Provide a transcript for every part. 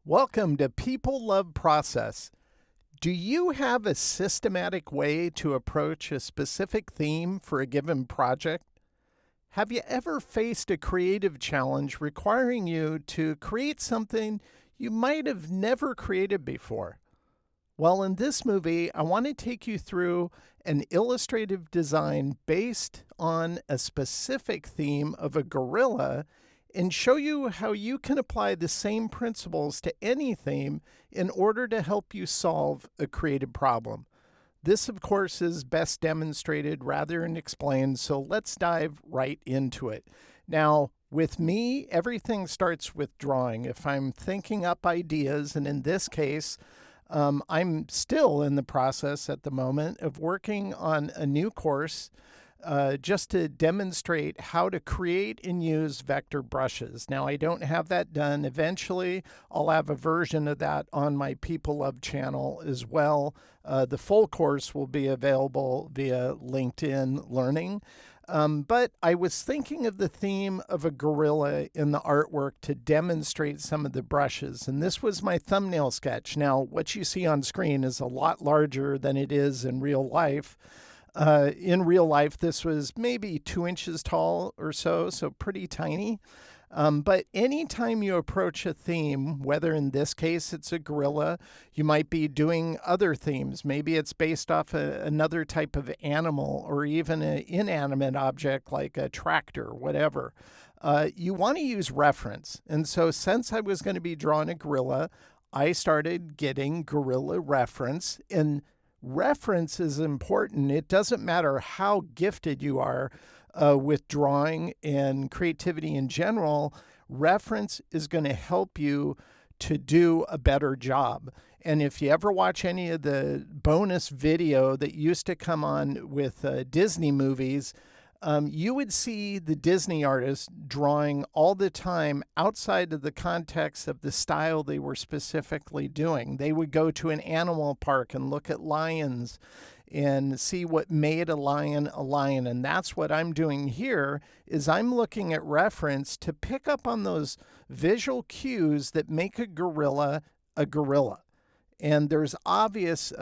Welcome to People Love Process. Do you have a systematic way to approach a specific theme for a given project? Have you ever faced a creative challenge requiring you to create something you might have never created before? Well, in this movie, I want to take you through an illustrative design based on a specific theme of a gorilla and show you how you can apply the same principles to any theme in order to help you solve a creative problem. This, of course, is best demonstrated rather than explained, so let's dive right into it. Now, with me, everything starts with drawing. If I'm thinking up ideas, and in this case, I'm still in the process at the moment of working on a new course just to demonstrate how to create and use vector brushes. Now, I don't have that done. Eventually, I'll have a version of that on my People Love channel as well. The full course will be available via LinkedIn Learning. But I was thinking of the theme of a gorilla in the artwork to demonstrate some of the brushes. And this was my thumbnail sketch. Now, what you see on screen is a lot larger than it is in real life. In real life, this was maybe 2 inches tall or so pretty tiny. But anytime you approach a theme, whether in this case it's a gorilla, you might be doing other themes. Maybe it's based off another type of animal or even an inanimate object like a tractor, whatever. You want to use reference. And so since I was going to be drawing a gorilla, I started getting gorilla reference. And reference is important. It doesn't matter how gifted you are with drawing and creativity in general. Reference is going to help you to do a better job. And if you ever watch any of the bonus video that used to come on with Disney movies, you would see the Disney artists drawing all the time outside of the context of the style they were specifically doing. They would go to an animal park and look at lions and see what made a lion a lion. And that's what I'm doing here is I'm looking at reference to pick up on those visual cues that make a gorilla a gorilla. And there's obvious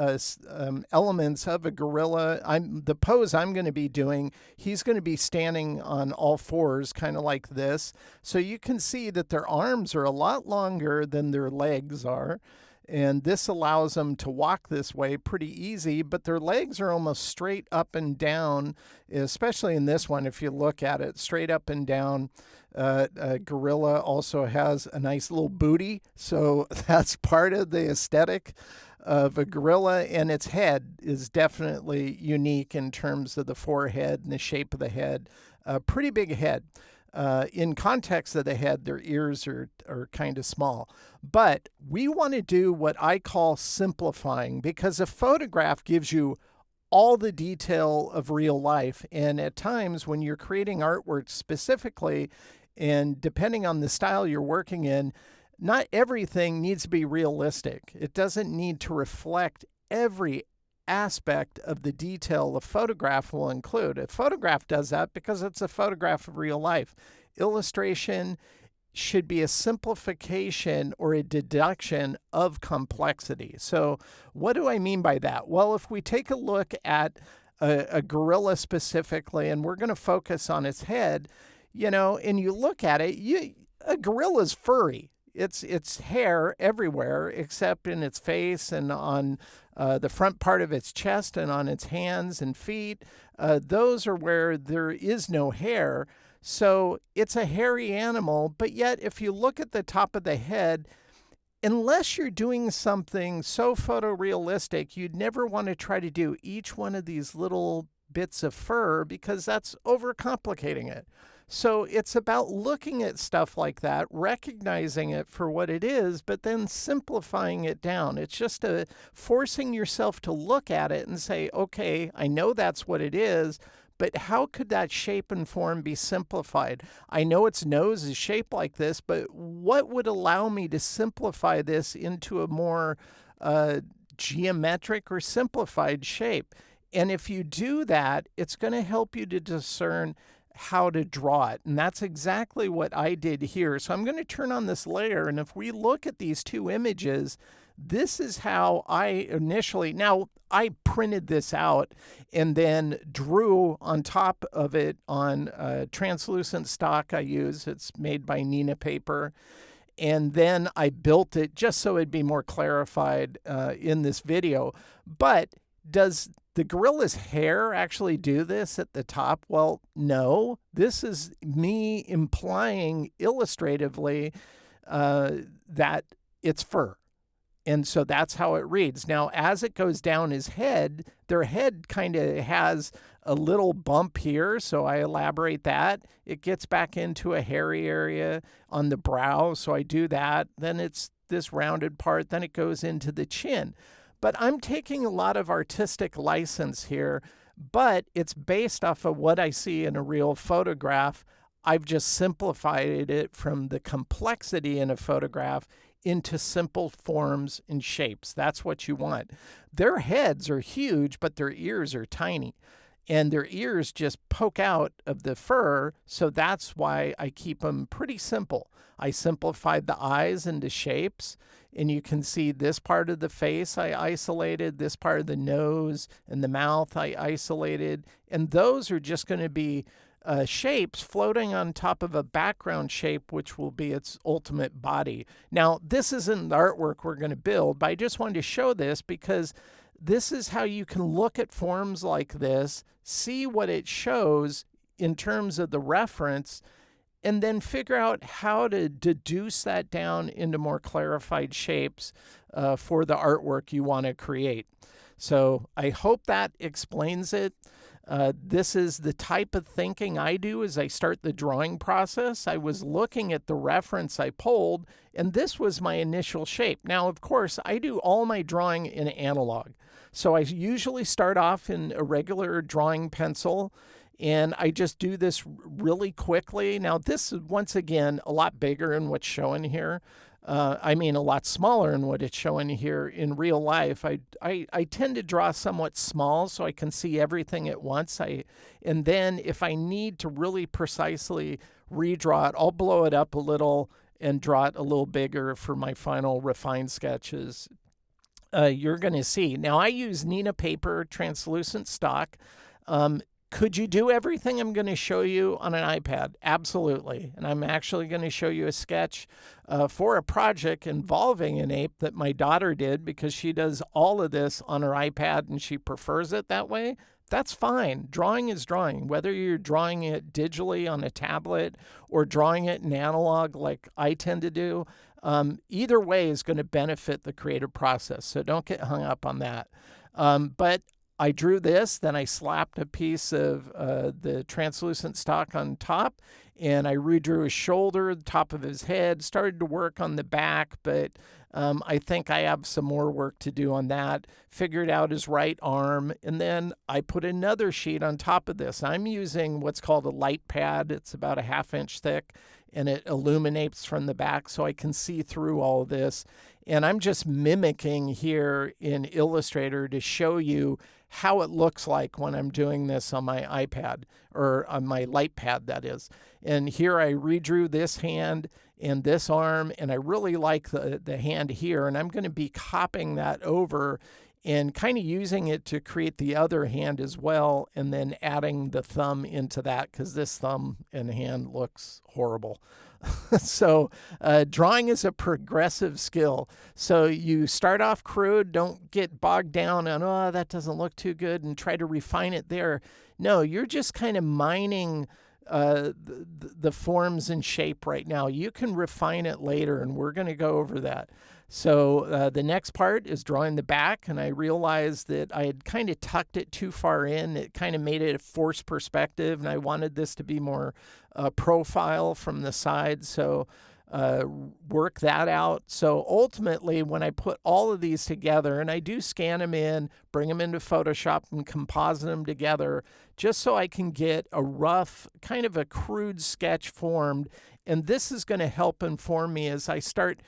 elements of a gorilla. The pose I'm going to be doing, he's going to be standing on all fours, kind of like this. So you can see that their arms are a lot longer than their legs are. And this allows them to walk this way pretty easy, but their legs are almost straight up and down, especially in this one. If you look at it straight up and down, a gorilla also has a nice little booty. So that's part of the aesthetic of a gorilla, and its head is definitely unique in terms of the forehead and the shape of the head. A pretty big head. In context of the head, their ears are kind of small. But we want to do what I call simplifying, because a photograph gives you all the detail of real life. And at times when you're creating artwork specifically, and depending on the style you're working in, not everything needs to be realistic. It doesn't need to reflect every aspect of the detail a photograph will include. A photograph does that because it's a photograph of real life. Illustration should be a simplification or a deduction of complexity. So what do I mean by that? Well, if we take a look at a gorilla specifically, and we're going to focus on its head, and you look at it, a gorilla's furry. It's hair everywhere except in its face and on the front part of its chest and on its hands and feet. Those are where there is no hair. So it's a hairy animal, but yet if you look at the top of the head, unless you're doing something so photorealistic, you'd never want to try to do each one of these little bits of fur because that's overcomplicating it. So it's about looking at stuff like that, recognizing it for what it is, but then simplifying it down. It's just forcing yourself to look at it and say, okay, I know that's what it is, but how could that shape and form be simplified? I know its nose is shaped like this, but what would allow me to simplify this into a more geometric or simplified shape? And if you do that, it's going to help you to discern how to draw it. And that's exactly what I did here. So I'm going to turn on this layer. And if we look at these two images, this is how I initially, now I printed this out and then drew on top of it on translucent stock I use. It's made by Nina Paper. And then I built it just so it'd be more clarified in this video. But does the gorilla's hair actually do this at the top? Well, no. This is me implying illustratively that it's fur. And so that's how it reads. Now, as it goes down his head, their head kind of has a little bump here, so I elaborate that. It gets back into a hairy area on the brow, so I do that. Then it's this rounded part, then it goes into the chin. But I'm taking a lot of artistic license here, but it's based off of what I see in a real photograph. I've just simplified it from the complexity in a photograph into simple forms and shapes. That's what you want. Their heads are huge, but their ears are tiny. And their ears just poke out of the fur, so that's why I keep them pretty simple. I simplified the eyes into shapes, and you can see this part of the face I isolated, this part of the nose and the mouth I isolated, and those are just going to be shapes floating on top of a background shape, which will be its ultimate body. Now, this isn't the artwork we're going to build, but I just wanted to show this because this is how you can look at forms like this, see what it shows in terms of the reference, and then figure out how to deduce that down into more clarified shapes for the artwork you want to create. So I hope that explains it. This is the type of thinking I do as I start the drawing process. I was looking at the reference I pulled, and this was my initial shape. Now, of course, I do all my drawing in analog. So I usually start off in a regular drawing pencil, and I just do this really quickly. Now, this is, once again, a lot bigger than what's shown here. I mean, a lot smaller than what it's showing here in real life. I tend to draw somewhat small so I can see everything at once. And then if I need to really precisely redraw it, I'll blow it up a little and draw it a little bigger for my final refined sketches. You're going to see. Now, I use Nina Paper translucent stock. Could you do everything I'm going to show you on an iPad? Absolutely. And I'm actually going to show you a sketch for a project involving an ape that my daughter did because she does all of this on her iPad and she prefers it that way. That's fine. Drawing is drawing. Whether you're drawing it digitally on a tablet or drawing it in analog like I tend to do, either way is going to benefit the creative process. So don't get hung up on that. But I drew this, then I slapped a piece of the translucent stock on top, and I redrew his shoulder, the top of his head, started to work on the back, but I think I have some more work to do on that. Figured out his right arm, and then I put another sheet on top of this. I'm using what's called a light pad. It's about a 1/2 inch thick, and it illuminates from the back so I can see through all of this. And I'm just mimicking here in Illustrator to show you how it looks like when I'm doing this on my iPad, or on my light pad, that is. And here I redrew this hand and this arm, and I really like the hand here, and I'm going to be copying that over and kind of using it to create the other hand as well, and then adding the thumb into that because this thumb and hand looks horrible. So drawing is a progressive skill. So you start off crude, don't get bogged down on, oh, that doesn't look too good, and try to refine it there. No, you're just kind of mining the forms and shape right now. You can refine it later, and we're going to go over that. So the next part is drawing the back, and I realized that I had kind of tucked it too far in. It kind of made it a forced perspective, and I wanted this to be more profile from the side, so work that out. So ultimately, when I put all of these together, and I do scan them in, bring them into Photoshop and composite them together, just so I can get a rough, kind of a crude sketch formed, and this is going to help inform me as I start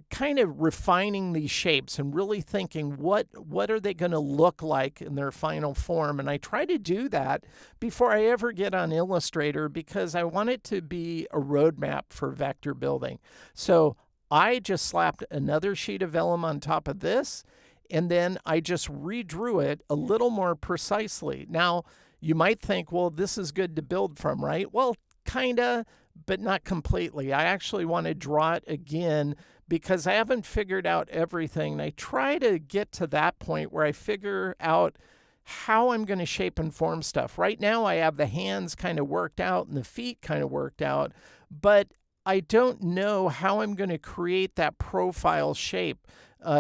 kind of refining these shapes and really thinking what are they going to look like in their final form. And I try to do that before I ever get on Illustrator because I want it to be a roadmap for vector building. So I just slapped another sheet of vellum on top of this, and then I just redrew it a little more precisely. Now, you might think, well, this is good to build from, right? Well, kinda, but not completely. I actually want to draw it again because I haven't figured out everything. And I try to get to that point where I figure out how I'm going to shape and form stuff. Right now, I have the hands kind of worked out and the feet kind of worked out, but I don't know how I'm going to create that profile shape.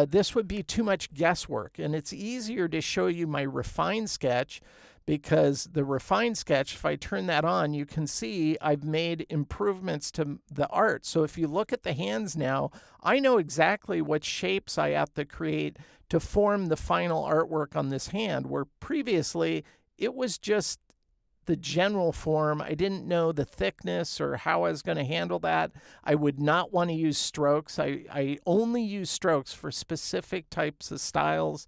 This would be too much guesswork, and it's easier to show you my refined sketch because the refined sketch, if I turn that on, you can see I've made improvements to the art. So if you look at the hands now, I know exactly what shapes I have to create to form the final artwork on this hand, where previously it was just the general form. I didn't know the thickness or how I was going to handle that. I would not want to use strokes. I only use strokes for specific types of styles.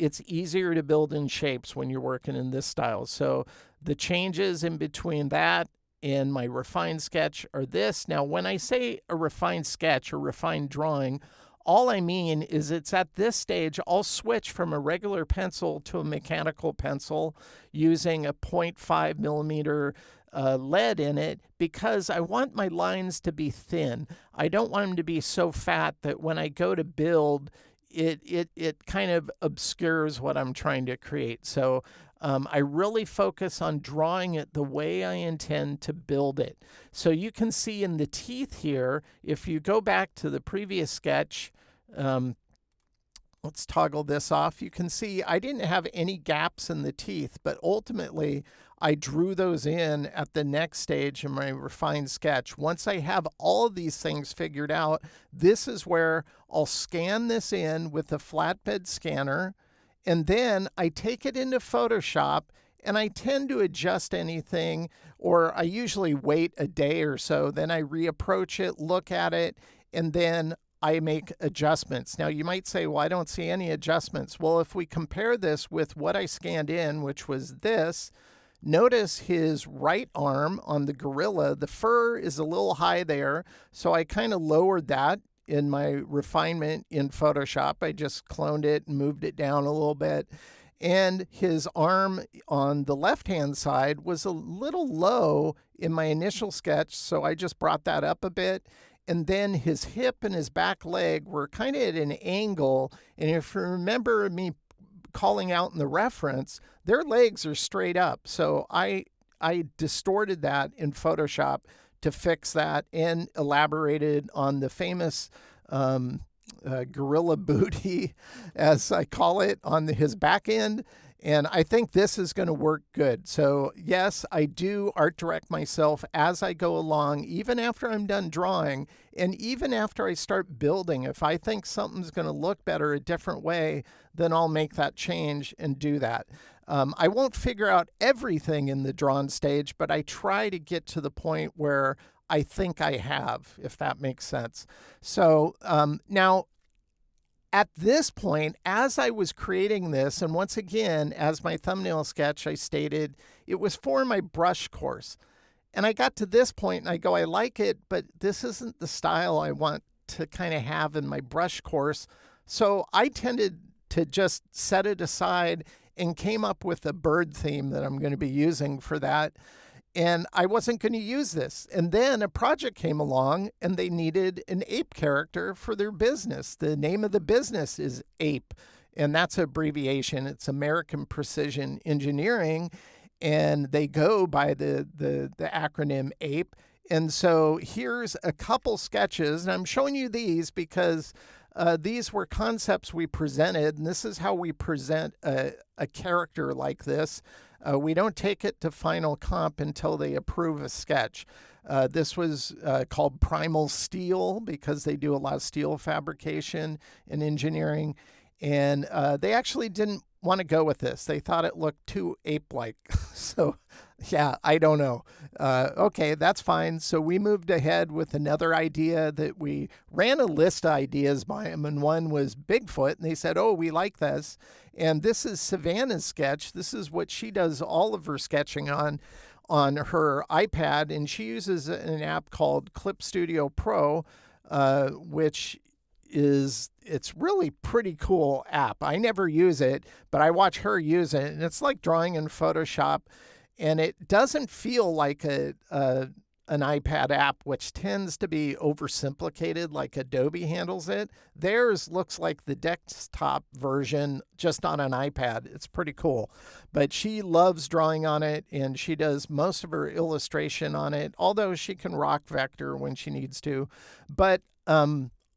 It's easier to build in shapes when you're working in this style. So the changes in between that and my refined sketch are this. Now, when I say a refined sketch or refined drawing, all I mean is it's at this stage, I'll switch from a regular pencil to a mechanical pencil using a 0.5 millimeter lead in it because I want my lines to be thin. I don't want them to be so fat that when I go to build, it kind of obscures what I'm trying to create. So I really focus on drawing it the way I intend to build it. So you can see in the teeth here, if you go back to the previous sketch, let's toggle this off. You can see I didn't have any gaps in the teeth, but ultimately I drew those in at the next stage in my refined sketch. Once I have all of these things figured out, this is where I'll scan this in with a flatbed scanner, and then I take it into Photoshop and I tend to adjust anything, or I usually wait a day or so, then I reapproach it, look at it, and then I make adjustments. Now you might say, well, I don't see any adjustments. Well, if we compare this with what I scanned in, which was this, notice his right arm on the gorilla, the fur is a little high there. So I kind of lowered that in my refinement in Photoshop. I just cloned it and moved it down a little bit. And his arm on the left-hand side was a little low in my initial sketch, so I just brought that up a bit. And then his hip and his back leg were kind of at an angle. And if you remember me calling out in the reference, their legs are straight up. So I distorted that in Photoshop to fix that and elaborated on the famous gorilla booty, as I call it, on his back end. And I think this is going to work good. So yes, I do art direct myself as I go along, even after I'm done drawing, and even after I start building. If I think something's going to look better a different way, then I'll make that change and do that. I won't figure out everything in the drawn stage, but I try to get to the point where I think I have, if that makes sense. So now, at this point, as I was creating this, and once again, as my thumbnail sketch, I stated it was for my brush course. And I got to this point and I go, I like it, but this isn't the style I want to kind of have in my brush course. So I tended to just set it aside and came up with a bird theme that I'm going to be using for that. And I wasn't going to use this. And then a project came along and they needed an ape character for their business. The name of the business is APE, and that's an abbreviation. It's American Precision Engineering, and they go by the acronym APE. And so here's a couple sketches, and I'm showing you these because these were concepts we presented, and this is how we present a character like this. We don't take it to final comp until they approve a sketch. This was called Primal Steel because they do a lot of steel fabrication and engineering. And they actually didn't want to go with this. They thought it looked too ape-like. So, yeah, I don't know. Okay, that's fine. So we moved ahead with another idea that we ran a list of ideas by them, and one was Bigfoot, and they said, oh, we like this. And this is Savannah's sketch. This is what she does all of her sketching on her iPad, and she uses an app called Clip Studio Pro, which it's really pretty cool app. I never use it, but I watch her use it, and it's like drawing in Photoshop, and it doesn't feel like an iPad app, which tends to be oversimplified like Adobe handles it. Theirs looks like the desktop version just on an iPad. It's pretty cool. But she loves drawing on it, and she does most of her illustration on it, although she can rock vector when she needs to. But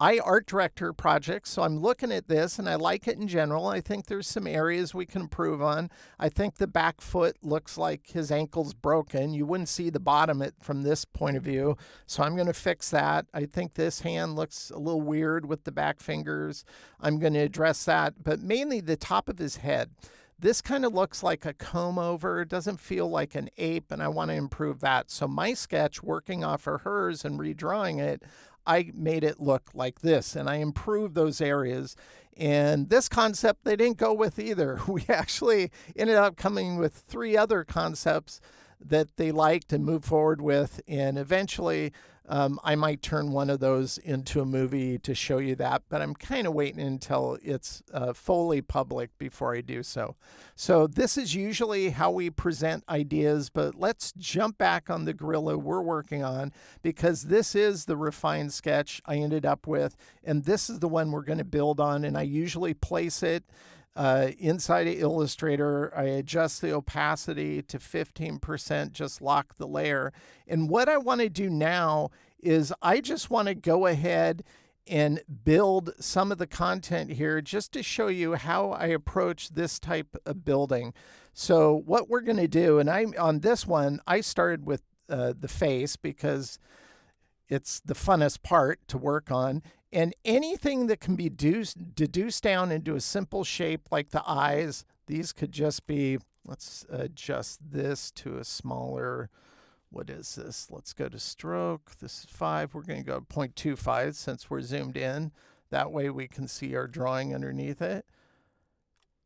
I art director projects, so I'm looking at this and I like it in general. I think there's some areas we can improve on. I think the back foot looks like his ankle's broken. You wouldn't see the bottom it from this point of view, so I'm going to fix that. I think this hand looks a little weird with the back fingers. I'm going to address that, but mainly the top of his head. This kind of looks like a comb over. It doesn't feel like an ape, and I want to improve that. So my sketch, working off of hers and redrawing it, I made it look like this, and I improved those areas. And this concept they didn't go with either. We actually ended up coming with 3 other concepts that they liked and moved forward with, and eventually I might turn one of those into a movie to show you that, but I'm kind of waiting until it's fully public before I do so. So this is usually how we present ideas, but let's jump back on the gorilla we're working on, because this is the refined sketch I ended up with, and this is the one we're going to build on, and I usually place it inside of Illustrator. I adjust the opacity to 15%, just lock the layer. And what I want to do now is I just want to go ahead and build some of the content here just to show you how I approach this type of building. So what we're going to do, and on this one, I started with the face because it's the funnest part to work on. And anything that can be deduced down into a simple shape like the eyes, these could just be, let's adjust this to a smaller, what is this? Let's go to stroke. This is 5. We're going to go 0.25 since we're zoomed in. That way we can see our drawing underneath it.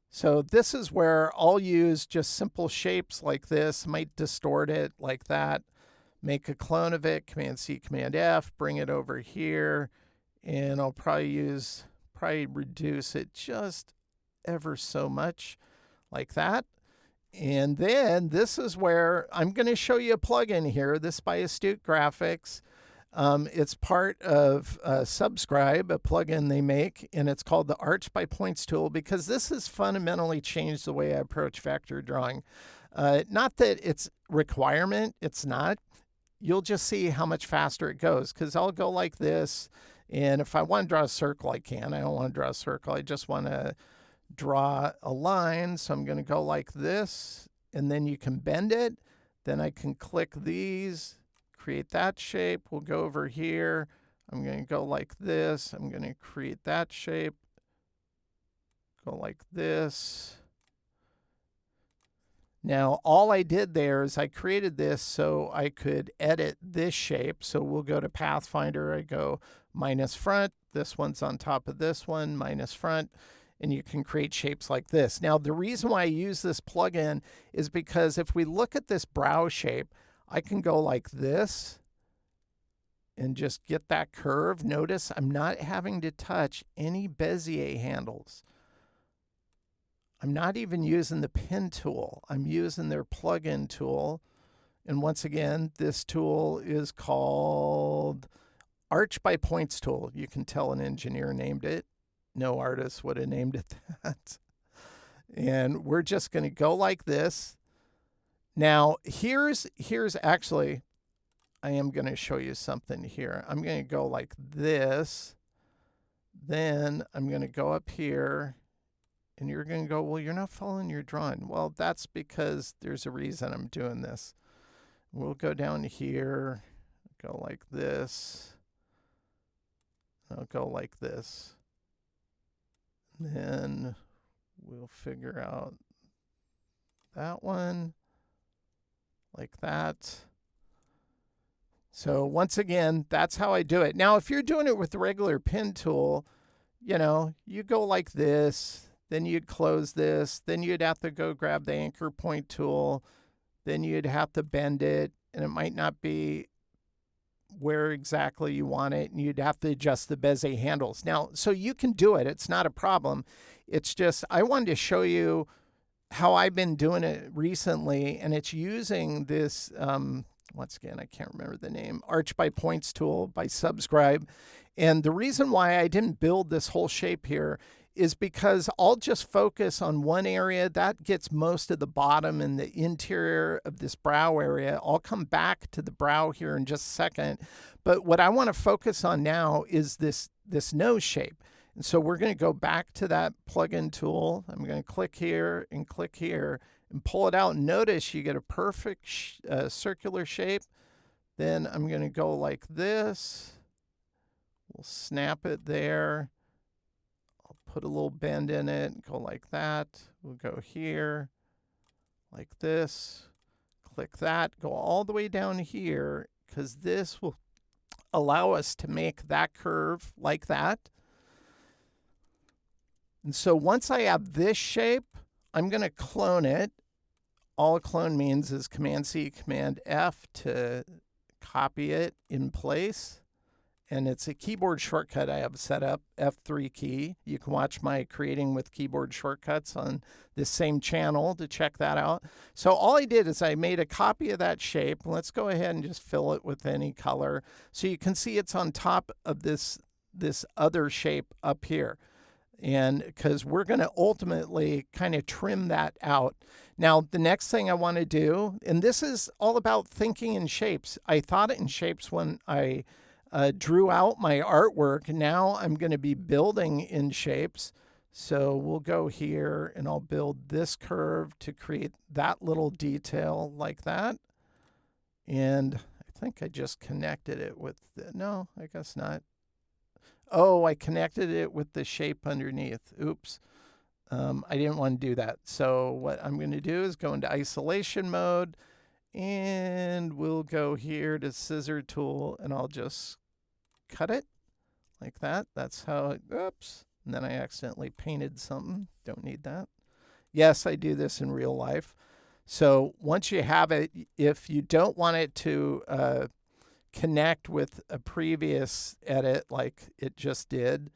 So this is where I'll use just simple shapes like this, might distort it like that, make a clone of it, Command-C, Command-F, bring it over here, and I'll probably reduce it just ever so much like that. And then this is where I'm going to show you a plugin here. This by Astute Graphics. It's part of Subscribe, a plugin they make, and it's called the Arch by Points tool, because this has fundamentally changed the way I approach vector drawing. Not that it's requirement, it's not. You'll just see how much faster it goes, because I'll go like this, and if I want to draw a circle, I can. I don't want to draw a circle. I just want to draw a line, so I'm going to go like this, and then you can bend it. Then I can click these, create that shape. We'll go over here. I'm going to go like this. I'm going to create that shape. Go like this. Now, all I did there is I created this so I could edit this shape. So we'll go to Pathfinder. I go minus front. This one's on top of this one, minus front. And you can create shapes like this. Now, the reason why I use this plugin is because if we look at this brow shape, I can go like this and just get that curve. Notice I'm not having to touch any Bezier handles. I'm not even using the pen tool. I'm using their plugin tool. And once again, this tool is called Arch by Points tool. You can tell an engineer named it. No artist would have named it that. And we're just going to go like this. Now, here's actually, I am going to show you something here. I'm going to go like this. Then I'm going to go up here. And you're going to go, well, you're not following your drawing. Well, that's because there's a reason I'm doing this. We'll go down here, go like this. I'll go like this. Then we'll figure out that one like that. So once again, that's how I do it. Now, if you're doing it with the regular pen tool, you know, you go like this, then you'd close this, then you'd have to go grab the anchor point tool, then you'd have to bend it, and it might not be where exactly you want it, and you'd have to adjust the Bezier handles. Now, so you can do it. It's not a problem. It's just I wanted to show you how I've been doing it recently, and it's using this, once again, I can't remember the name, Arch by Points tool by Subscribe. And the reason why I didn't build this whole shape here is because I'll just focus on one area that gets most of the bottom and the interior of this brow area. I'll come back to the brow here in just a second. But what I want to focus on now is this nose shape. And so we're going to go back to that plugin tool. I'm going to click here and pull it out. And notice you get a perfect circular shape. Then I'm going to go like this. We'll snap it there. I'll put a little bend in it, go like that. We'll go here, like this. Click that, go all the way down here, because this will allow us to make that curve like that. And so once I have this shape, I'm going to clone it. All a clone means is Command-C, Command-F to copy it in place. And it's a keyboard shortcut I have set up, F3 key. You can watch my Creating with Keyboard Shortcuts on this same channel to check that out. So all I did is I made a copy of that shape. Let's go ahead and just fill it with any color. So you can see it's on top of this other shape up here. And because we're going to ultimately kind of trim that out. Now, the next thing I want to do, and this is all about thinking in shapes. I thought it in shapes when I drew out my artwork. Now I'm going to be building in shapes. So we'll go here and I'll build this curve to create that little detail like that. And I think I just connected it with no, I guess not. Oh, I connected it with the shape underneath. Oops. I didn't want to do that. So what I'm going to do is go into isolation mode, and we'll go here to scissor tool, and I'll just cut it like that. That's how it, oops. And then I accidentally painted something. Don't need that. Yes, I do this in real life. So once you have it, if you don't want it to connect with a previous edit like it just did,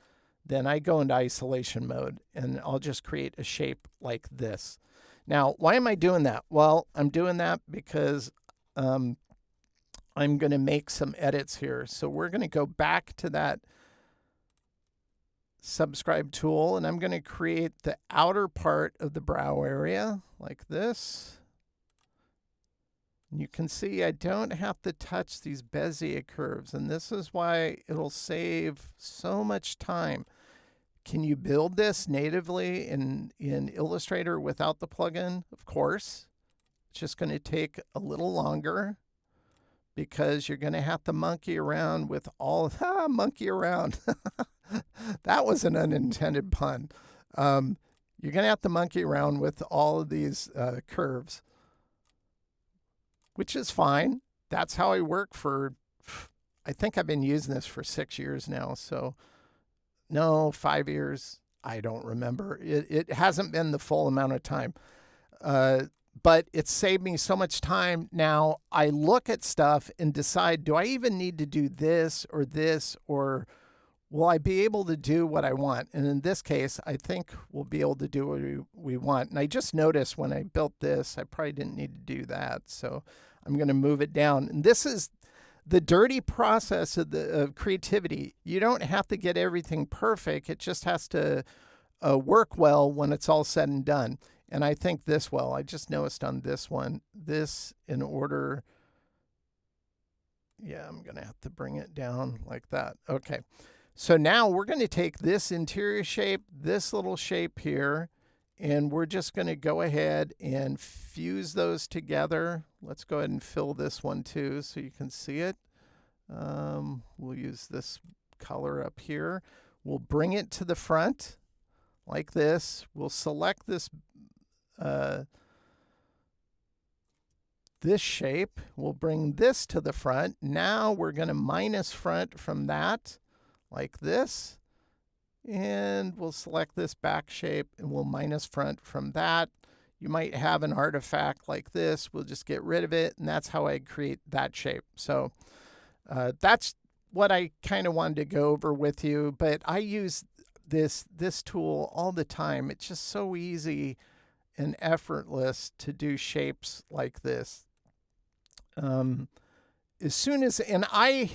then I go into isolation mode and I'll just create a shape like this. Now, why am I doing that? Well, I'm doing that because I'm going to make some edits here. So we're going to go back to that subscribe tool, and I'm going to create the outer part of the brow area like this. And you can see I don't have to touch these Bezier curves, and this is why it'll save so much time. Can you build this natively in Illustrator without the plugin? Of course. It's just going to take a little longer because you're going to have to monkey around with all, monkey around. That was an unintended pun. You're going to have to monkey around with all of these curves, which is fine. That's how I work for, I think I've been using this for 6 years now. So no, 5 years. I don't remember. It hasn't been the full amount of time. But it's saved me so much time. Now I look at stuff and decide, do I even need to do this, or will I be able to do what I want? And in this case, I think we'll be able to do what we want. And I just noticed when I built this, I probably didn't need to do that. So I'm going to move it down. And this is the dirty process of creativity. You don't have to get everything perfect. It just has to work well when it's all said and done. And I think this well. I just noticed on this one, this in order. Yeah, I'm going to have to bring it down like that. Okay. So now we're going to take this interior shape, this little shape here, and we're just going to go ahead and fuse those together. Let's go ahead and fill this one too so you can see it. We'll use this color up here. We'll bring it to the front like this. We'll select this this shape. We'll bring this to the front. Now we're going to minus front from that, like this. And we'll select this back shape and we'll minus front from that. You might have an artifact like this. We'll just get rid of it, and that's how I create that shape. So that's what I kind of wanted to go over with you, but I use this tool all the time. It's just so easy and effortless to do shapes like this. As soon as, and I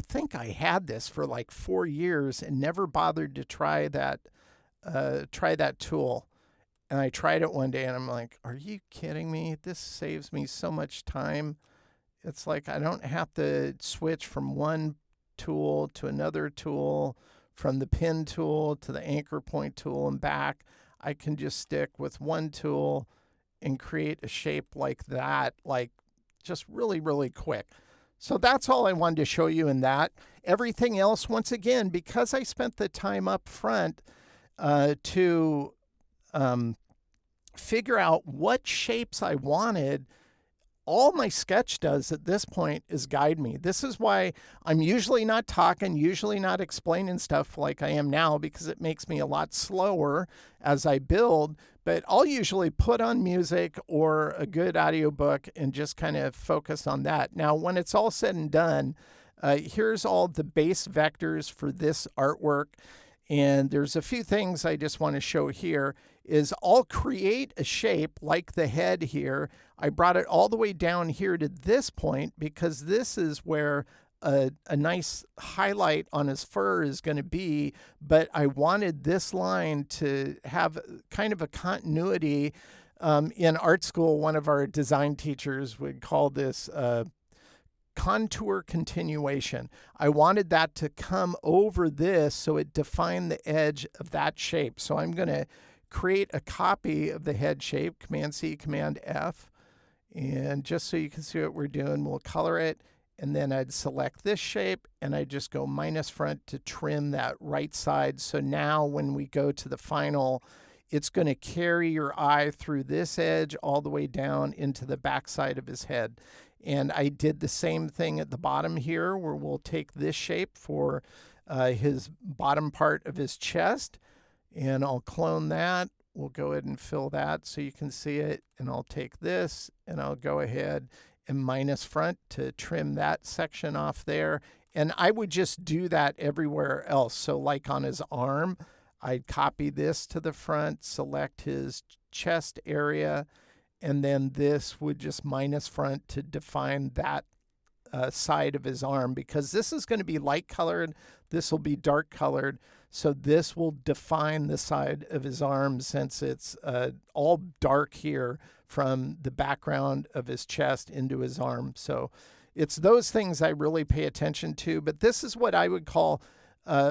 think I had this for like 4 years and never bothered to try that tool. And I tried it one day and I'm like, are you kidding me? This saves me so much time. It's like I don't have to switch from one tool to another tool, from the pen tool to the anchor point tool and back. I can just stick with one tool and create a shape like that, like just really, really quick. So that's all I wanted to show you in that. Everything else, once again, because I spent the time up front to figure out what shapes I wanted, all my sketch does at this point is guide me. This is why I'm usually not talking, usually not explaining stuff like I am now, because it makes me a lot slower as I build. But I'll usually put on music or a good audiobook and just kind of focus on that. Now, when it's all said and done, here's all the base vectors for this artwork. And there's a few things I just want to show here is I'll create a shape like the head here. I brought it all the way down here to this point because this is where a nice highlight on his fur is going to be, but I wanted this line to have kind of a continuity. In art school, one of our design teachers would call this contour continuation. I wanted that to come over this so it defined the edge of that shape. So I'm going to create a copy of the head shape, Command-C, Command-F. And just so you can see what we're doing, we'll color it. And then I'd select this shape and I'd just go minus front to trim that right side. So now when we go to the final, it's going to carry your eye through this edge all the way down into the back side of his head. And I did the same thing at the bottom here where we'll take this shape for his bottom part of his chest. And I'll clone that. We'll go ahead and fill that so you can see it. And I'll take this and I'll go ahead and minus front to trim that section off there. And I would just do that everywhere else. So like on his arm, I'd copy this to the front, select his chest area, and then this would just minus front to define that side of his arm, because this is going to be light colored, this will be dark colored. So this will define the side of his arm since it's all dark here from the background of his chest into his arm. So it's those things I really pay attention to. But this is what I would call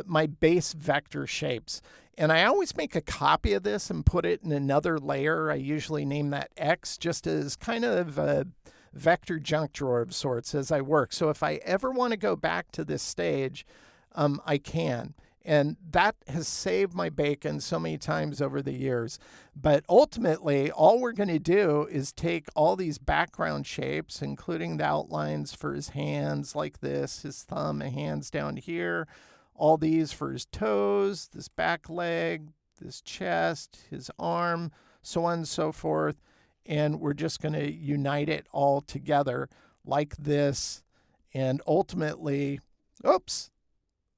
my base vector shapes. And I always make a copy of this and put it in another layer. I usually name that X, just as kind of a vector junk drawer of sorts as I work. So if I ever want to go back to this stage, I can. And that has saved my bacon so many times over the years. But ultimately, all we're going to do is take all these background shapes, including the outlines for his hands like this, his thumb and hands down here, all these for his toes, this back leg, this chest, his arm, so on and so forth. And we're just going to unite it all together like this. And ultimately, oops,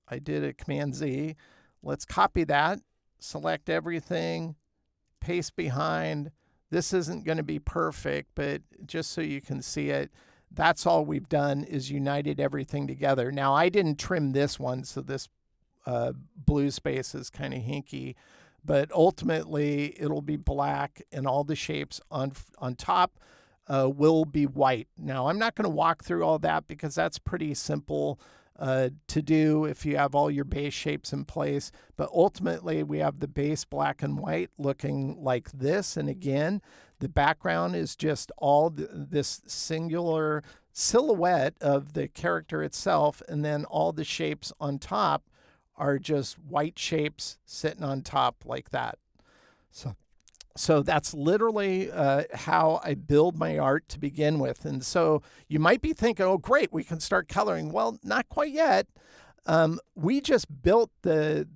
I did a Command-Z. Let's copy that, select everything, paste behind. This isn't going to be perfect, but just so you can see it, that's all we've done is united everything together. Now, I didn't trim this one, so this blue space is kind of hinky, but ultimately it'll be black and all the shapes on top will be white. Now, I'm not going to walk through all that because that's pretty simple to do if you have all your base shapes in place. But ultimately, we have the base black and white looking like this. And again, the background is just all this singular silhouette of the character itself. And then all the shapes on top are just white shapes sitting on top like that. So that's literally how I build my art to begin with. And so you might be thinking, oh, great, we can start coloring. Well, not quite yet. We just built the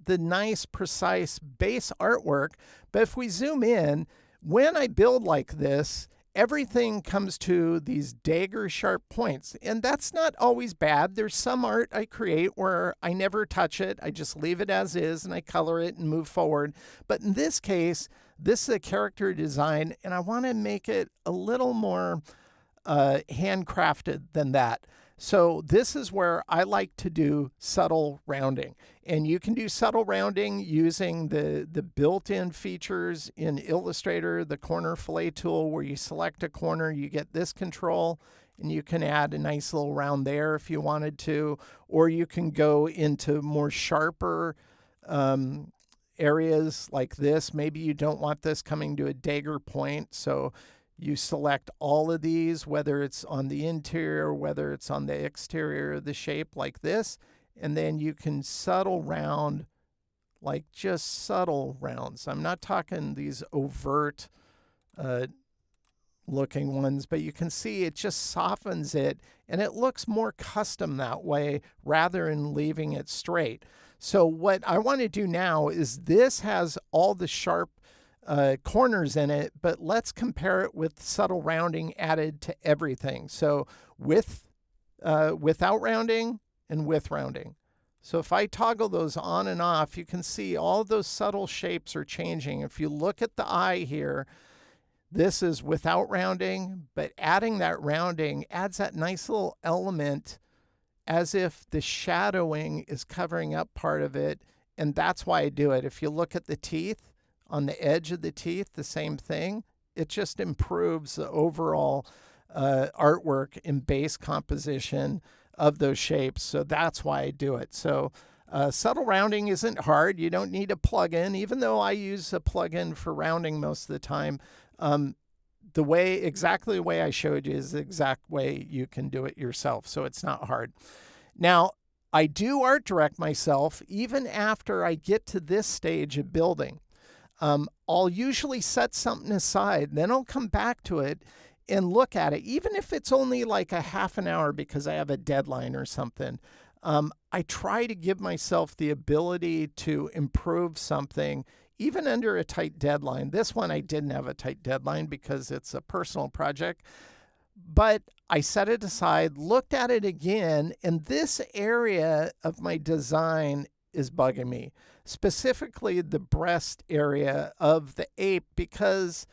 nice, precise base artwork. But if we zoom in, when I build like this, everything comes to these dagger sharp points. And that's not always bad. There's some art I create where I never touch it. I just leave it as is and I color it and move forward. But in this case, this is a character design and I want to make it a little more handcrafted than that. So this is where I like to do subtle rounding. And you can do subtle rounding using the built-in features in Illustrator, the corner fillet tool, where you select a corner, you get this control, and you can add a nice little round there if you wanted to. Or you can go into more sharper areas like this. Maybe you don't want this coming to a dagger point, so you select all of these, whether it's on the interior, whether it's on the exterior of the shape like this, and then you can subtle round, like just subtle rounds. I'm not talking these overt looking ones, but you can see it just softens it and it looks more custom that way rather than leaving it straight. So what I want to do now is this has all the sharp corners in it, but let's compare it with subtle rounding added to everything. So without rounding and with rounding. So if I toggle those on and off, you can see all those subtle shapes are changing. If you look at the eye here, this is without rounding, but adding that rounding adds that nice little element as if the shadowing is covering up part of it. And that's why I do it. If you look at the teeth, on the edge of the teeth, the same thing. It just improves the overall artwork and base composition of those shapes. So that's why I do it. So subtle rounding isn't hard. You don't need a plugin, even though I use a plugin for rounding most of the time. Exactly the way I showed you is the exact way you can do it yourself. So it's not hard. Now, I do art direct myself even after I get to this stage of building. I'll usually set something aside, then I'll come back to it and look at it, even if it's only like a half an hour because I have a deadline or something. I try to give myself the ability to improve something even under a tight deadline. This one I didn't have a tight deadline because it's a personal project, but I set it aside, looked at it again, and this area of my design is bugging me, specifically the breast area of the ape, because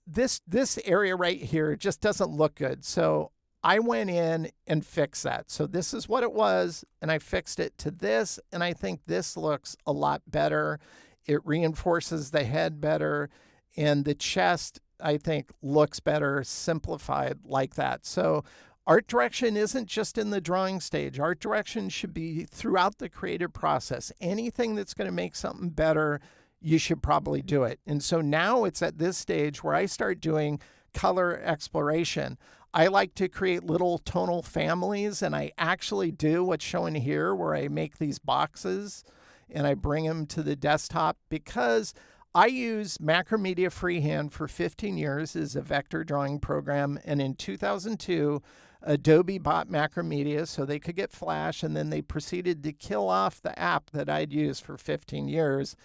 this area right here just doesn't look good. So I went in and fixed that. So this is what it was, and I fixed it to this, and I think this looks a lot better. It reinforces the head better, and the chest, I think, looks better simplified like that. So art direction isn't just in the drawing stage. Art direction should be throughout the creative process. Anything that's going to make something better, you should probably do it. And so now it's at this stage where I start doing color exploration. I like to create little tonal families, and I actually do what's shown here, where I make these boxes and I bring them to the desktop because I use Macromedia Freehand for 15 years as a vector drawing program. And in 2002, Adobe bought Macromedia so they could get Flash, and then they proceeded to kill off the app that I'd used for 15 years.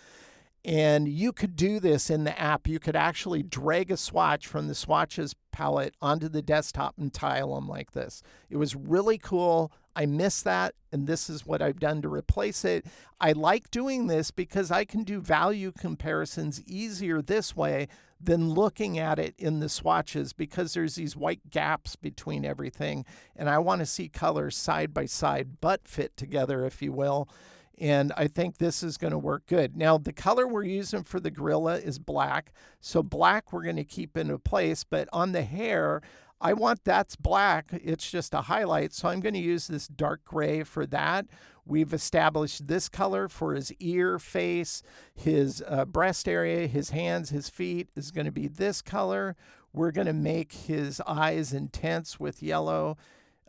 And you could do this in the app. You could actually drag a swatch from the swatches palette onto the desktop and tile them like this. It was really cool. I miss that, and this is what I've done to replace it. I like doing this because I can do value comparisons easier this way than looking at it in the swatches, because there's these white gaps between everything, and I want to see colors side by side, but fit together, if you will. And I think this is going to work good. Now, the color we're using for the gorilla is black. So black we're going to keep into place, but on the hair, I want that's black. It's just a highlight. So I'm going to use this dark gray for that. We've established this color for his ear, face, his breast area, his hands, his feet is going to be this color. We're going to make his eyes intense with yellow.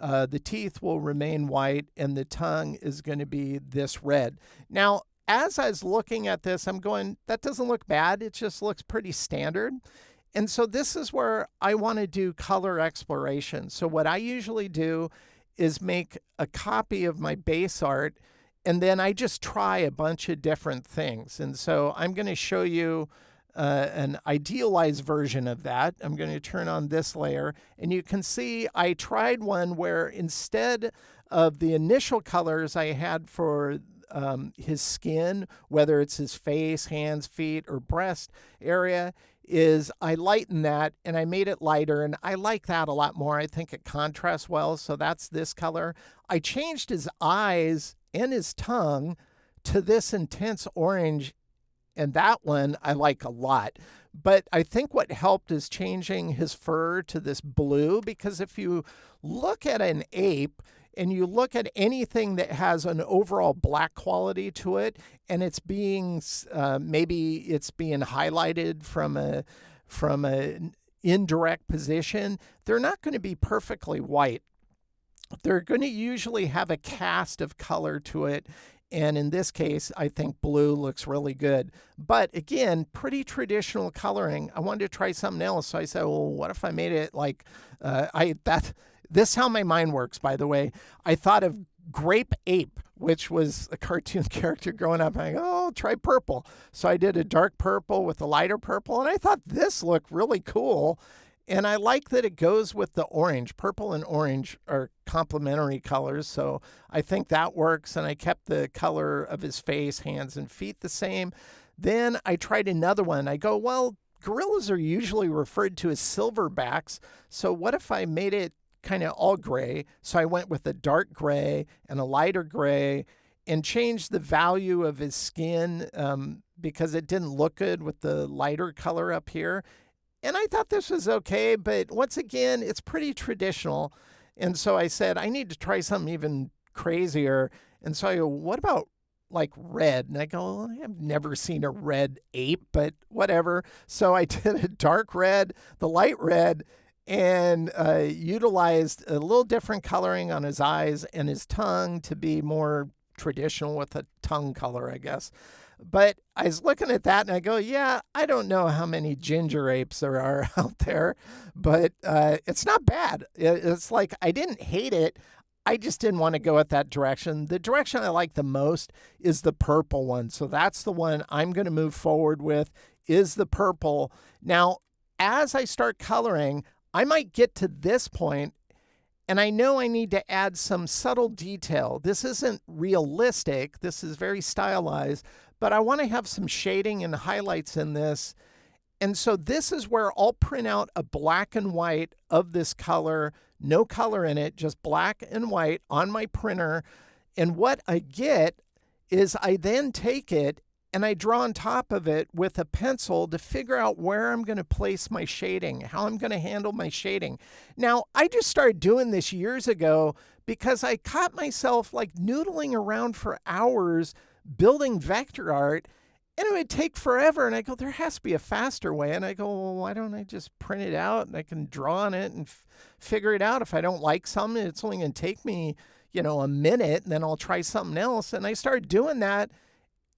The teeth will remain white, and the tongue is going to be this red. Now, as I was looking at this, I'm going, that doesn't look bad. It just looks pretty standard. And so this is where I want to do color exploration. So what I usually do is make a copy of my base art, and then I just try a bunch of different things. And so I'm going to show you an idealized version of that. I'm going to turn on this layer, and you can see I tried one where instead of the initial colors I had for his skin, whether it's his face, hands, feet, or breast area, is I lightened that and I made it lighter, and I like that a lot more. I think it contrasts well, so that's this color. I changed his eyes and his tongue to this intense orange, and that one I like a lot. But I think what helped is changing his fur to this blue, because if you look at an ape and you look at anything that has an overall black quality to it, and it's being maybe it's being highlighted from an indirect position, they're not going to be perfectly white. They're going to usually have a cast of color to it. And in this case, I think blue looks really good. But again, pretty traditional coloring. I wanted to try something else. So I said, well, what if I made it like, this is how my mind works, by the way. I thought of Grape Ape, which was a cartoon character growing up. I go, oh, try purple. So I did a dark purple with a lighter purple. And I thought this looked really cool. And I like that it goes with the orange. Purple and orange are complementary colors, so I think that works. And I kept the color of his face, hands, and feet the same. Then I tried another one. I go, well, gorillas are usually referred to as silverbacks, so what if I made it kind of all gray? So I went with a dark gray and a lighter gray and changed the value of his skin because it didn't look good with the lighter color up here. And I thought this was okay, but once again, it's pretty traditional. And so I said, I need to try something even crazier. And so I go, what about like red? And I go, well, I've never seen a red ape, but whatever. So I did a dark red, the light red, and utilized a little different coloring on his eyes and his tongue to be more traditional with a tongue color, I guess. But I was looking at that and I go, yeah, I don't know how many ginger apes there are out there, but it's not bad. It's like I didn't hate it. I just didn't want to go at that direction. The direction I like the most is the purple one. So that's the one I'm going to move forward with, is the purple. Now, as I start coloring, I might get to this point and I know I need to add some subtle detail. This isn't realistic. This is very stylized, but I want to have some shading and highlights in this. And so this is where I'll print out a black and white of this color, no color in it, just black and white on my printer. And what I get is I then take it and I draw on top of it with a pencil to figure out where I'm going to place my shading, how I'm going to handle my shading. Now, I just started doing this years ago because I caught myself like noodling around for hours building vector art, and it would take forever. And I go, there has to be a faster way. And I go, well, why don't I just print it out and I can draw on it and figure it out. If I don't like something, it's only going to take me, a minute, and then I'll try something else. And I started doing that.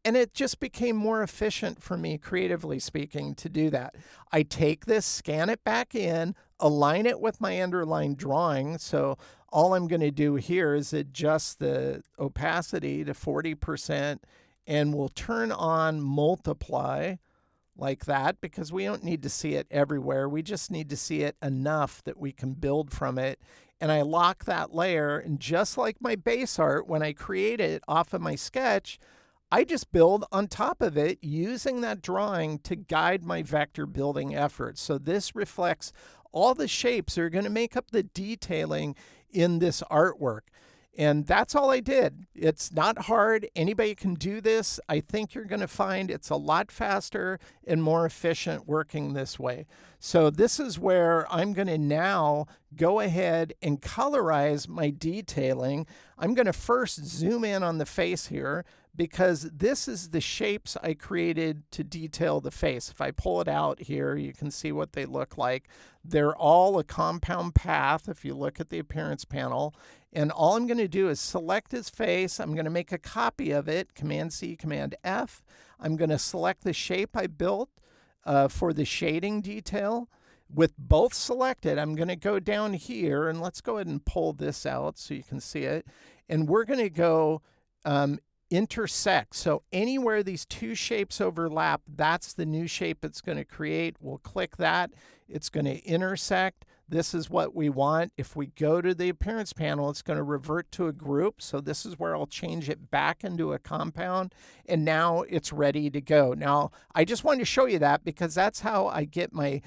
And it just became more efficient for me, creatively speaking, to do that. I take this, scan it back in, align it with my underlying drawing. So all I'm going to do here is adjust the opacity to 40%, and we'll turn on multiply like that, because we don't need to see it everywhere. We just need to see it enough that we can build from it. And I lock that layer, and just like my base art, when I create it off of my sketch, I just build on top of it using that drawing to guide my vector building efforts. So this reflects all the shapes that are going to make up the detailing in this artwork. And that's all I did. It's not hard. Anybody can do this. I think you're going to find it's a lot faster and more efficient working this way. So this is where I'm going to now go ahead and colorize my detailing. I'm going to first zoom in on the face here, because this is the shapes I created to detail the face. If I pull it out here, you can see what they look like. They're all a compound path if you look at the appearance panel. And all I'm going to do is select his face. I'm going to make a copy of it, Command-C, Command-F. I'm going to select the shape I built for the shading detail. With both selected, I'm going to go down here, and let's go ahead and pull this out so you can see it. And we're going to go intersect. So anywhere these two shapes overlap, that's the new shape it's going to create. We'll click that. It's going to intersect. This is what we want. If we go to the appearance panel, it's going to revert to a group. So this is where I'll change it back into a compound. And now it's ready to go. Now, I just wanted to show you that because that's how I get my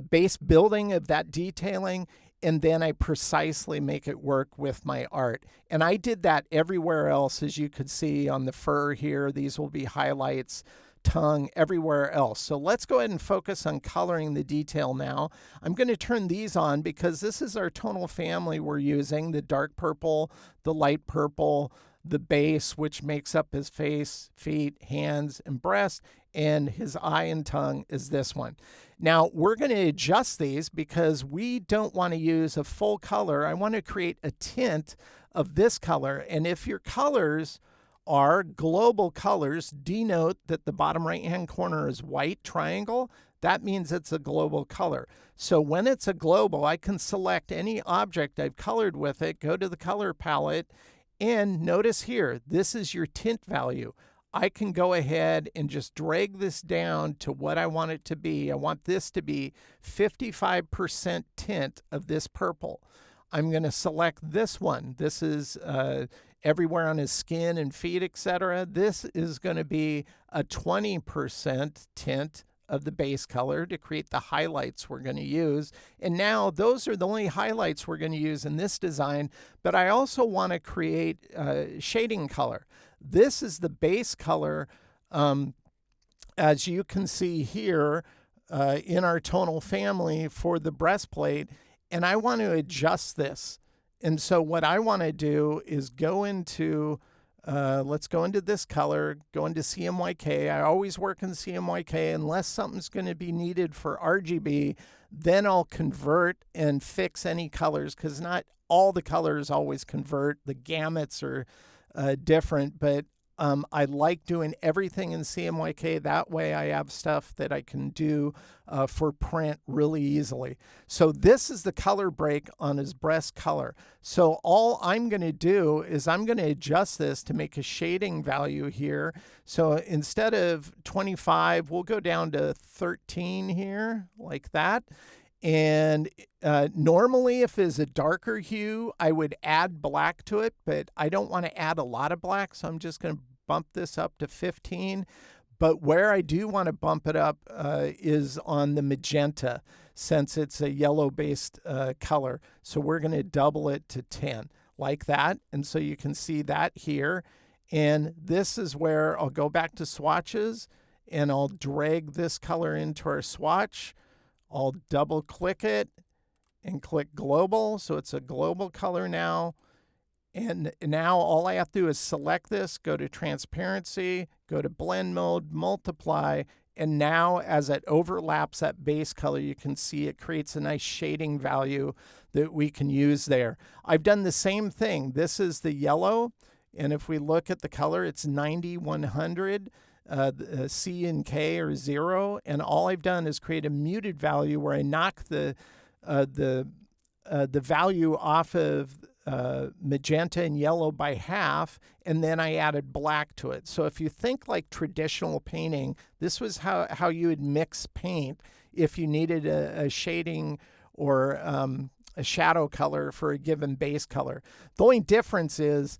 base building of that detailing, and then I precisely make it work with my art. And I did that everywhere else, as you could see on the fur here. These will be highlights, tongue, everywhere else. So let's go ahead and focus on coloring the detail now. I'm going to turn these on because this is our tonal family we're using, the dark purple, the light purple, the base, which makes up his face, feet, hands, and breast, and his eye and tongue is this one. Now, we're going to adjust these because we don't want to use a full color. I want to create a tint of this color. And if your colors are global colors, denote that the bottom right-hand corner is white triangle. That means it's a global color. So when it's a global, I can select any object I've colored with it, go to the color palette, and notice here, this is your tint value. I can go ahead and just drag this down to what I want it to be. I want this to be 55% tint of this purple. I'm going to select this one. This is everywhere on his skin and feet, etc. This is going to be a 20% tint of the base color to create the highlights we're going to use. And now those are the only highlights we're going to use in this design, but I also want to create shading color. This is the base color, as you can see here in our tonal family for the breastplate, and I want to adjust this. And so what I want to do is go into let's go into this color, go into CMYK. I always work in CMYK unless something's going to be needed for RGB. Then I'll convert and fix any colors, because not all the colors always convert. The gamuts are different, but I like doing everything in CMYK. That way I have stuff that I can do for print really easily. So this is the color break on his breast color. So all I'm going to do is I'm going to adjust this to make a shading value here. So instead of 25, we'll go down to 13 here, like that. And normally, if it's a darker hue, I would add black to it, but I don't want to add a lot of black, so I'm just going to bump this up to 15. But where I do want to bump it up is on the magenta, since it's a yellow-based color. So we're going to double it to 10, like that. And so you can see that here. And this is where I'll go back to swatches, and I'll drag this color into our swatch. I'll double click it and click global. So it's a global color now. And now all I have to do is select this, go to transparency, go to blend mode, multiply. And now as it overlaps that base color, you can see it creates a nice shading value that we can use there. I've done the same thing. This is the yellow. And if we look at the color, it's 90-100. C and K are 0, and all I've done is create a muted value where I knock the value off of magenta and yellow by half, and then I added black to it. So if you think like traditional painting, this was how you would mix paint if you needed a shading or a shadow color for a given base color. The only difference is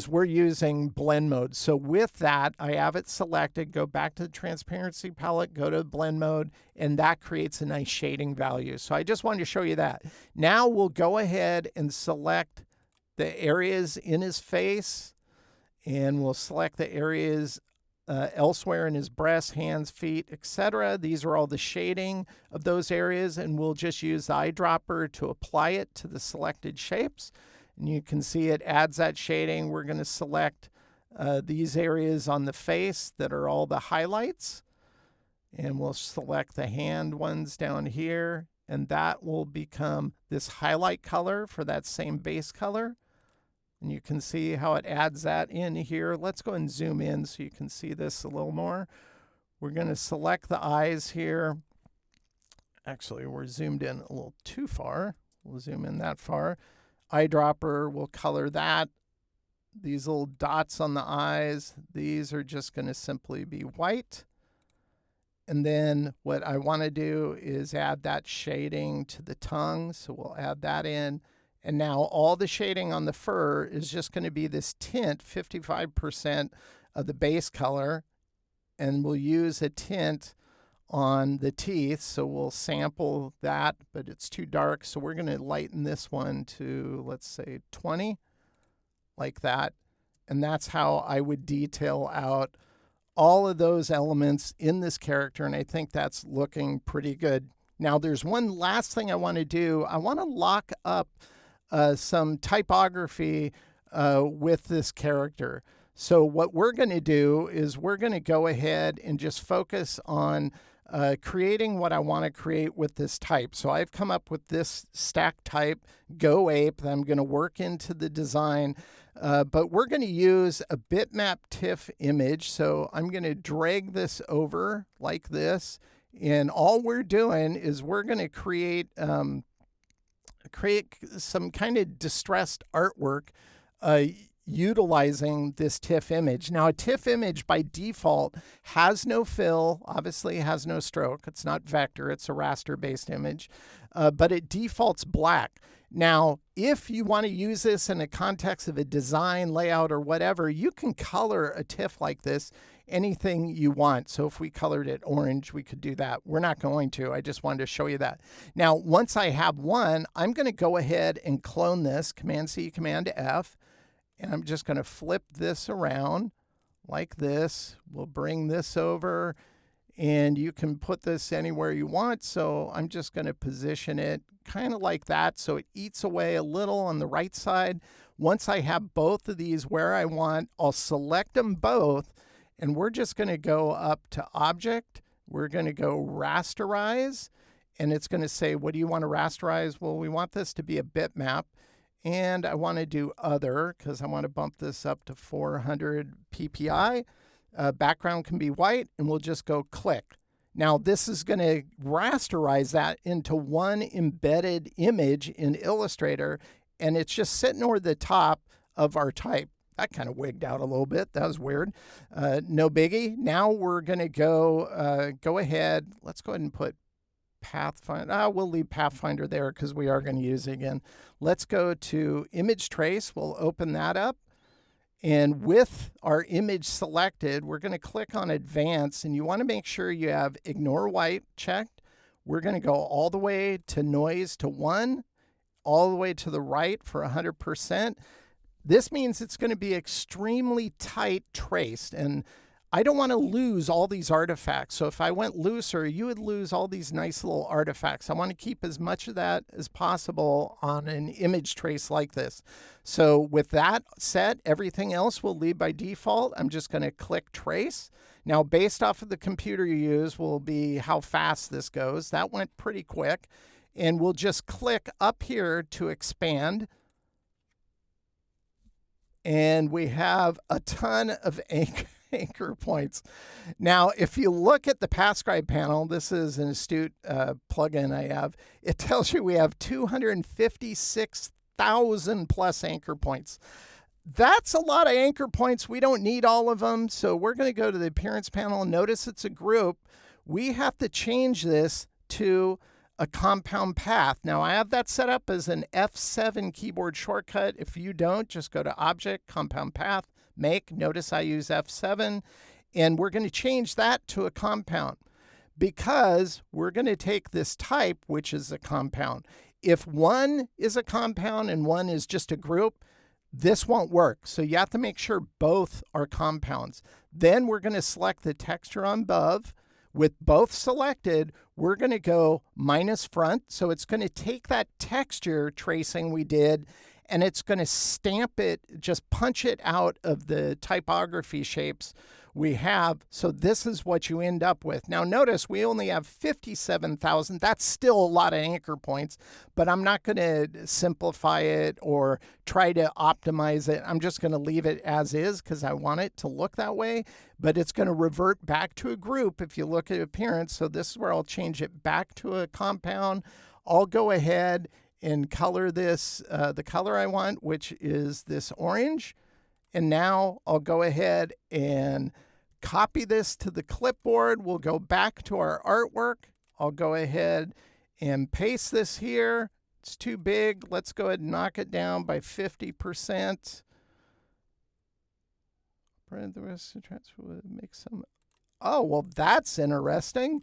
we're using blend mode. So with that, I have it selected, go back to the transparency palette, go to blend mode, and that creates a nice shading value. So I just wanted to show you that. Now we'll go ahead and select the areas in his face, and we'll select the areas elsewhere in his breast, hands, feet, etc. These are all the shading of those areas, and we'll just use the eyedropper to apply it to the selected shapes. And you can see it adds that shading. We're going to select these areas on the face that are all the highlights. And we'll select the hand ones down here, and that will become this highlight color for that same base color. And you can see how it adds that in here. Let's go and zoom in so you can see this a little more. We're going to select the eyes here. Actually, we're zoomed in a little too far. We'll zoom in that far. Eyedropper will color that. These little dots on the eyes, these are just going to simply be white. And then what I want to do is add that shading to the tongue. So we'll add that in. And now all the shading on the fur is just going to be this tint, 55% of the base color. And we'll use a tint on the teeth. So we'll sample that, but it's too dark. So we're going to lighten this one to, let's say, 20, like that. And that's how I would detail out all of those elements in this character, and I think that's looking pretty good. Now, there's one last thing I want to do. I want to lock up some typography with this character. So what we're going to do is we're going to go ahead and just focus on creating what I want to create with this type. So I've come up with this stack type, Go Ape, that I'm going to work into the design. But we're going to use a bitmap TIFF image. So I'm going to drag this over like this. And all we're doing is we're going to create some kind of distressed artwork utilizing this TIFF image. Now, a TIFF image by default has no fill, obviously has no stroke. It's not vector, it's a raster-based image, but it defaults black. Now, if you want to use this in the context of a design, layout, or whatever, you can color a TIFF like this anything you want. So if we colored it orange, we could do that. We're not going to. I just wanted to show you that. Now, once I have one, I'm going to go ahead and clone this, Command-C, Command-F, and I'm just going to flip this around like this. We'll bring this over, and you can put this anywhere you want. So I'm just going to position it kind of like that, so it eats away a little on the right side. Once I have both of these where I want, I'll select them both, and we're just going to go up to Object. We're going to go Rasterize, and it's going to say, what do you want to rasterize? Well, we want this to be a bitmap, and I want to do Other because I want to bump this up to 400 ppi. Background can be white, and we'll just go Click. Now, this is going to rasterize that into one embedded image in Illustrator, and it's just sitting over the top of our type. That kind of wigged out a little bit. That was weird. No biggie. Now we're going to go ahead. Let's go ahead and put Pathfinder. We'll leave Pathfinder there because we are going to use it again. Let's go to Image Trace. We'll open that up. And with our image selected, we're going to click on Advance, and you want to make sure you have Ignore White checked. We're going to go all the way to Noise to 1, all the way to the right for 100%. This means it's going to be extremely tight traced, and I don't want to lose all these artifacts. So if I went looser, you would lose all these nice little artifacts. I want to keep as much of that as possible on an image trace like this. So with that set, everything else will leave by default. I'm just going to click Trace. Now, based off of the computer you use will be how fast this goes. That went pretty quick. And we'll just click up here to expand. And we have a ton of anchor points. Now, if you look at the PathScribe panel, this is an astute plugin I have. It tells you we have 256,000 plus anchor points. That's a lot of anchor points. We don't need all of them. So we're going to go to the appearance panel. Notice it's a group. We have to change this to a compound path. Now, I have that set up as an F7 keyboard shortcut. If you don't, just go to Object, Compound Path, Make. Notice I use F7, and we're going to change that to a compound because we're going to take this type, which is a compound. If one is a compound and one is just a group, this won't work. So you have to make sure both are compounds. Then we're going to select the texture on above. With both selected, we're going to go minus front. So it's going to take that texture tracing we did, and it's going to stamp it, just punch it out of the typography shapes we have. So this is what you end up with. Now notice we only have 57,000. That's still a lot of anchor points, but I'm not going to simplify it or try to optimize it. I'm just going to leave it as is because I want it to look that way, but it's going to revert back to a group if you look at appearance. So this is where I'll change it back to a compound. I'll go ahead and color this the color I want, which is this orange. And now I'll go ahead and copy this to the clipboard. We'll go back to our artwork. I'll go ahead and paste this here. It's too big. Let's go ahead and knock it down by 50%. The rest of the transfer would make some. Oh, well, that's interesting.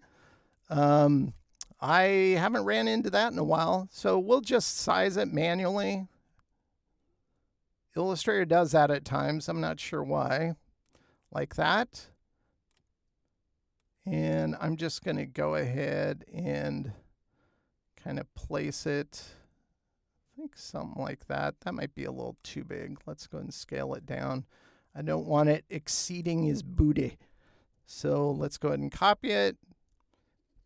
I haven't ran into that in a while, so we'll just size it manually. Illustrator does that at times. I'm not sure why. Like that. And I'm just going to go ahead and kind of place it. I think something like that. That might be a little too big. Let's go ahead and scale it down. I don't want it exceeding his booty. So let's go ahead and copy it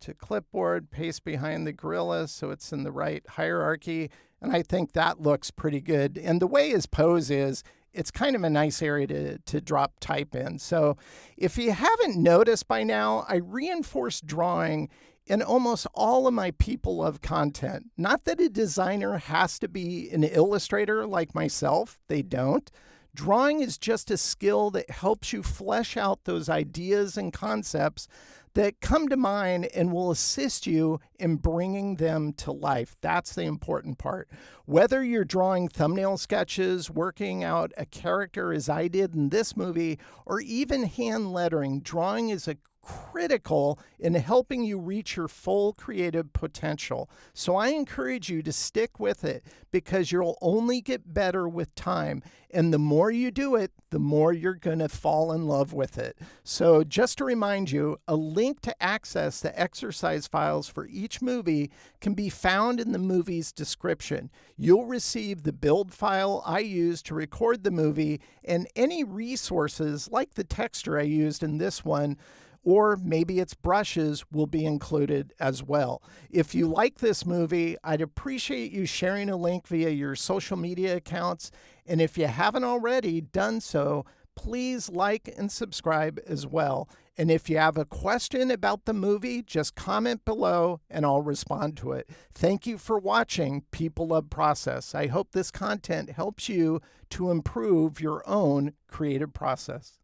to clipboard, paste behind the gorilla so it's in the right hierarchy. And I think that looks pretty good. And the way his pose is, it's kind of a nice area to drop type in. So if you haven't noticed by now, I reinforce drawing in almost all of my people love content. Not that a designer has to be an illustrator like myself. They don't. Drawing is just a skill that helps you flesh out those ideas and concepts that come to mind and will assist you in bringing them to life. That's the important part. Whether you're drawing thumbnail sketches, working out a character as I did in this movie, or even hand lettering, drawing is critical in helping you reach your full creative potential. So I encourage you to stick with it because you'll only get better with time. And the more you do it, the more you're going to fall in love with it. So just to remind you, a link to access the exercise files for each movie can be found in the movie's description. You'll receive the build file I used to record the movie and any resources like the texture I used in this one, or maybe its brushes will be included as well. If you like this movie, I'd appreciate you sharing a link via your social media accounts. And if you haven't already done so, please like and subscribe as well. And if you have a question about the movie, just comment below and I'll respond to it. Thank you for watching People Love Process. I hope this content helps you to improve your own creative process.